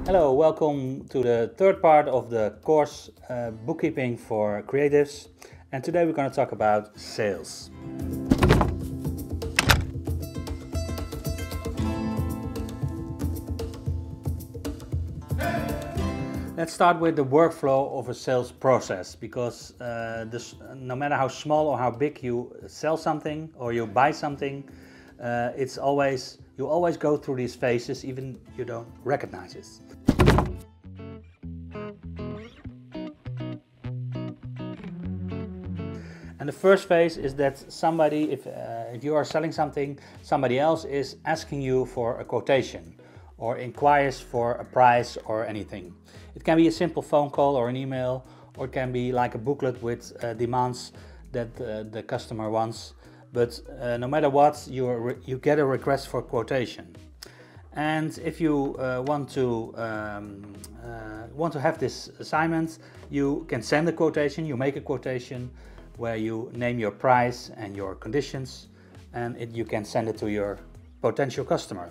Hello, welcome to the third part of the course Bookkeeping for Creatives, and today we're going to talk about sales. Let's start with the workflow of a sales process, because no matter how small or how big you sell something or you buy something, you always go through these phases, even you don't recognize it. And the first phase is that somebody, if you are selling something, somebody else is asking you for a quotation or inquires for a price or anything. It can be a simple phone call or an email, or it can be like a booklet with demands that the customer wants. But no matter what, you get a request for quotation. And if you want to have this assignment, you can send a quotation. You make a quotation where you name your price and your conditions, and you can send it to your potential customer.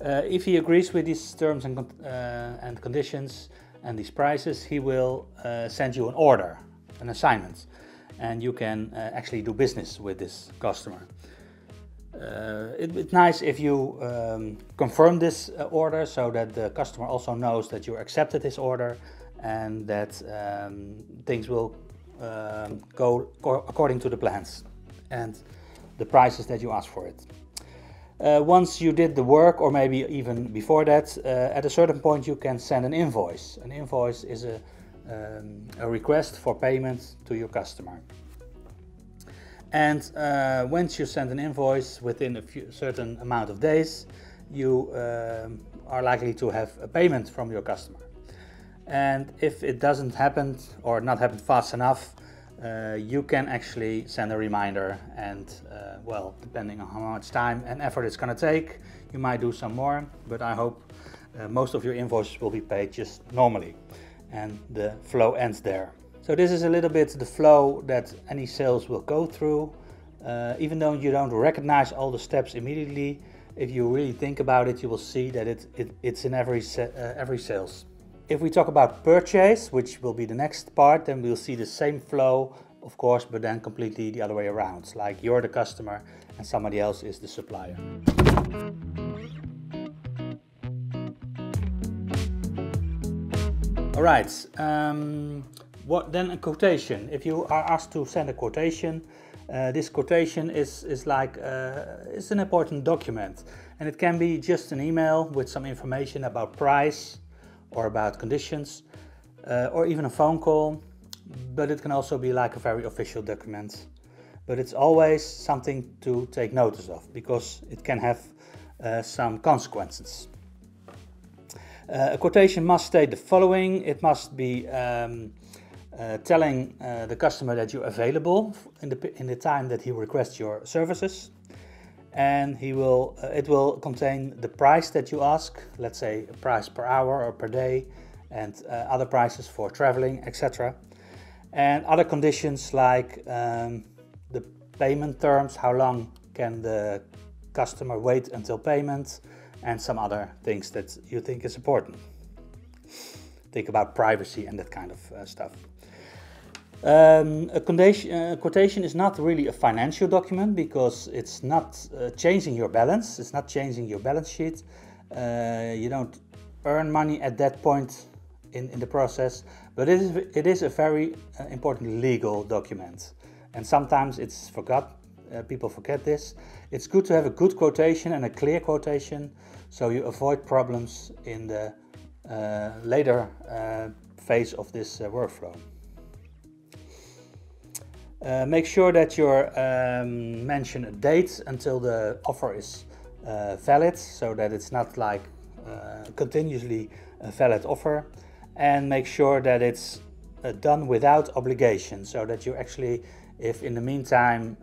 If he agrees with these terms and conditions and these prices, he will send you an order, an assignment, and you can actually do business with this customer. It's nice if you confirm this order, so that the customer also knows that you accepted this order and that things will go according to the plans and the prices that you ask for it. Once you did the work, or maybe even before that, at a certain point you can send an invoice. An invoice is a request for payment to your customer. And once you send an invoice, within a certain amount of days, you are likely to have a payment from your customer. And if it doesn't happen, or not happen fast enough, you can actually send a reminder, and well, depending on how much time and effort it's going to take, you might do some more, but I hope most of your invoices will be paid just normally, and the flow ends there. So this is a little bit the flow that any sales will go through. Even though you don't recognize all the steps immediately, if you really think about it, you will see that it's in every sales. If we talk about purchase, which will be the next part, then we'll see the same flow, of course, but then completely the other way around. Like you're the customer and somebody else is the supplier. All right, what then a quotation? If you are asked to send a quotation, this quotation is like it's an important document, and it can be just an email with some information about price or about conditions, or even a phone call, but it can also be like a very official document. But it's always something to take notice of, because it can have some consequences. A quotation must state the following. It must be telling the customer that you're available in the time that he requests your services, and it will contain the price that you ask, let's say a price per hour or per day, and other prices for traveling, etc. And other conditions like the payment terms, how long can the customer wait until payment, and some other things that you think is important. Think about privacy and that kind of stuff. A quotation is not really a financial document, because it's not changing your balance, it's not changing your balance sheet. You don't earn money at that point in the process, but it is a very important legal document, and sometimes it's forgot. People forget this. It's good to have a good quotation and a clear quotation, so you avoid problems in the later phase of this workflow. Make sure that you mention a date until the offer is valid, so that it's not like continuously a valid offer, and make sure that it's done without obligation, so that you actually, if in the meantime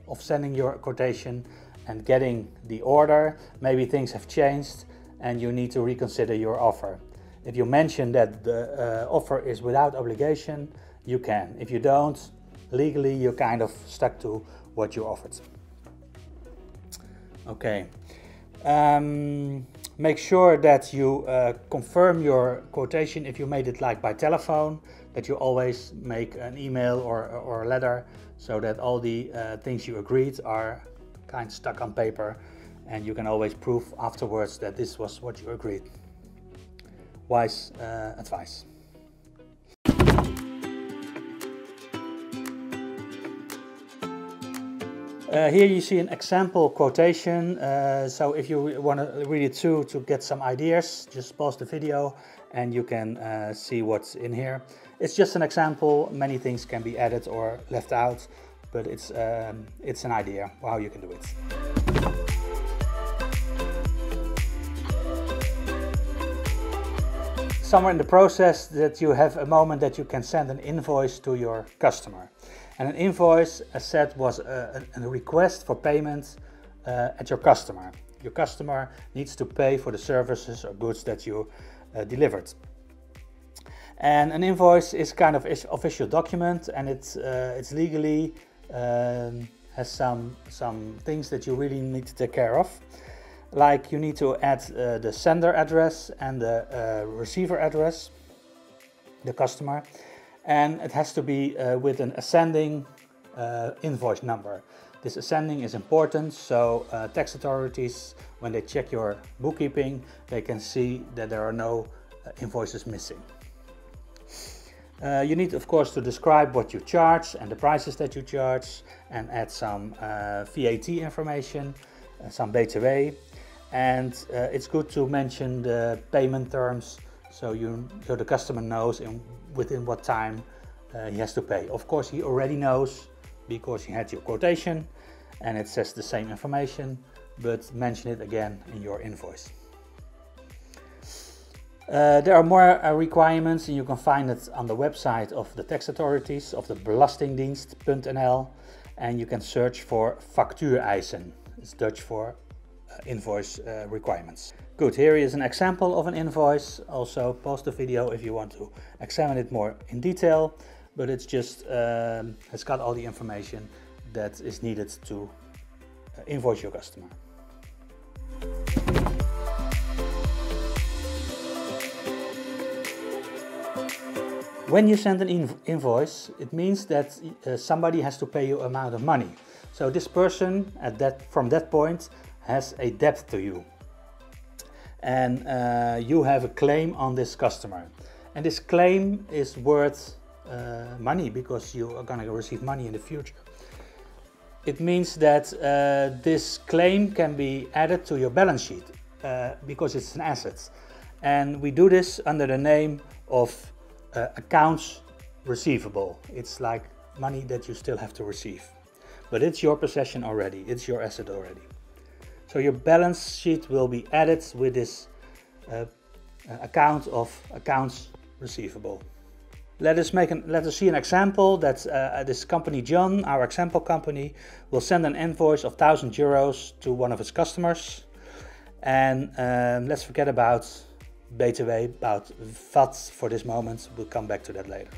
of sending your quotation and getting the order, maybe things have changed and you need to reconsider your offer. If you mention that the offer is without obligation, you can. If you don't, legally you're kind of stuck to what you offered. Okay. Make sure that you confirm your quotation if you made it like by telephone, that you always make an email or a letter so that all the things you agreed are kind of stuck on paper and you can always prove afterwards that this was what you agreed. Wise advice. Here you see an example quotation, so if you want to read it through to get some ideas, just pause the video and you can see what's in here. It's just an example, many things can be added or left out, but it's an idea how you can do it. Somewhere in the process that you have a moment that you can send an invoice to your customer. And an invoice, as said, was a request for payment at your customer. Your customer needs to pay for the services or goods that you delivered. And an invoice is kind of official document, and it's legally has some things that you really need to take care of. Like you need to add the sender address and the receiver address, the customer. And it has to be with an ascending invoice number. This ascending is important, so tax authorities, when they check your bookkeeping, they can see that there are no invoices missing. You need, of course, to describe what you charge and the prices that you charge, and add some VAT information, some BTW, and it's good to mention the payment terms so the customer knows within what time he has to pay. Of course, he already knows because he had your quotation and it says the same information, but mention it again in your invoice. There are more requirements, and you can find it on the website of the tax authorities of the Belastingdienst.nl, and you can search for factuureisen. It's Dutch for invoice requirements. Good, here is an example of an invoice. Also pause the video if you want to examine it more in detail, but it's just it's got all the information that is needed to invoice your customer. When you send an invoice, it means that somebody has to pay you an amount of money. So this person from that point has a debt to you. And you have a claim on this customer. And this claim is worth money because you are going to receive money in the future. It means that this claim can be added to your balance sheet because it's an asset. And we do this under the name of accounts receivable. It's like money that you still have to receive, but it's your possession already, it's your asset already. So your balance sheet will be added with this account of accounts receivable. Let us see an example that this company John, our example company, will send an invoice of €1,000 to one of its customers, and let's forget about BTW, about VAT for this moment. We'll come back to that later.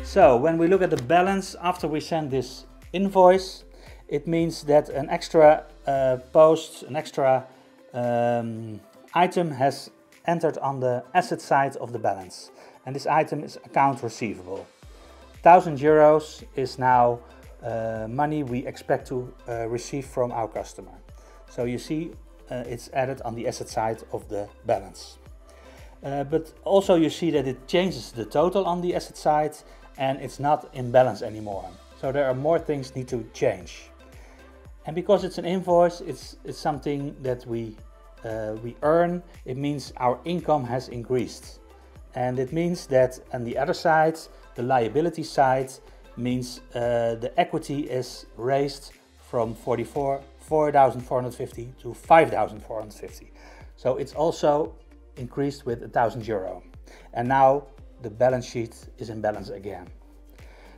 So when we look at the balance after we send this invoice, it means that an extra item has entered on the asset side of the balance, and this item is account receivable. €1,000 is now money we expect to receive from our customer. So you see it's added on the asset side of the balance. But also you see that it changes the total on the asset side and it's not in balance anymore. So there are more things need to change. And because it's an invoice, it's something that we earn. It means our income has increased. And it means that on the other side, the liability side, means the equity is raised from 4,450 to 5,450. So it's also increased with €1,000. And now the balance sheet is in balance again.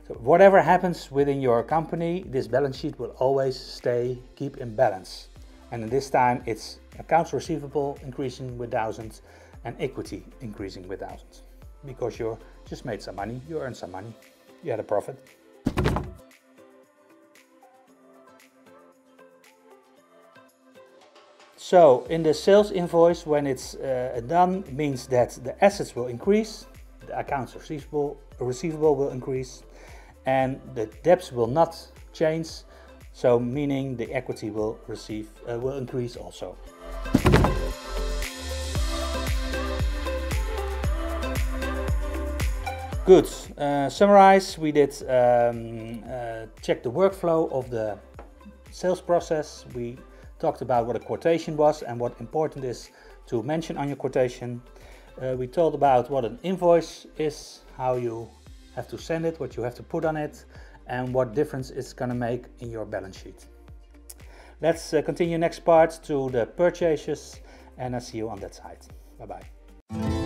So whatever happens within your company, this balance sheet will always keep in balance. And in this time it's accounts receivable increasing with 1,000 and equity increasing with 1,000. Because you just made some money, you earned some money. You had a profit. So in the sales invoice, when it's done, means that the assets will increase, the accounts receivable will increase, and the debts will not change. So meaning the equity will increase also. Good. Summarize. We did check the workflow of the sales process. We talked about what a quotation was and what important is to mention on your quotation. We told about what an invoice is, how you have to send it, what you have to put on it, and what difference it's going to make in your balance sheet. Let's continue next part to the purchases, and I'll see you on that side. Bye bye.